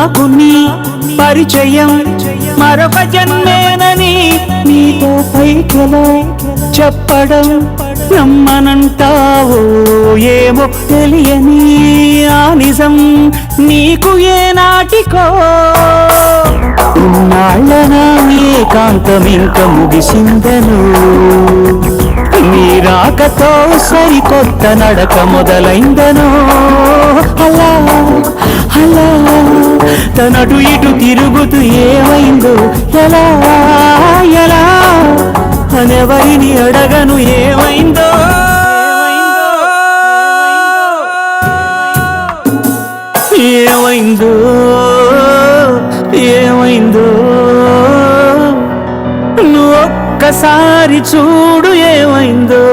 నాకు నీ పరిచయం మరొక జన్మేనని నీతో పైకెలా చెప్పడం నమ్మనంటావో ఏమో తెలియని ఆ నిజం నీకు ఏనాటికో నాళ్ళనా ఏకాంతం ఇంక ముగిసిందను నీ రాకతో సరికొత్త నడక మొదలైందను అలా అలా తనటు ఇటు తిరుగుతూ ఏమైందో ఎలా ఎలా అనెవరిని అడగను ఏమైందో ఏమైందో ఏమైందో నువ్వు ఒక్కసారి చూడు ఏమైందో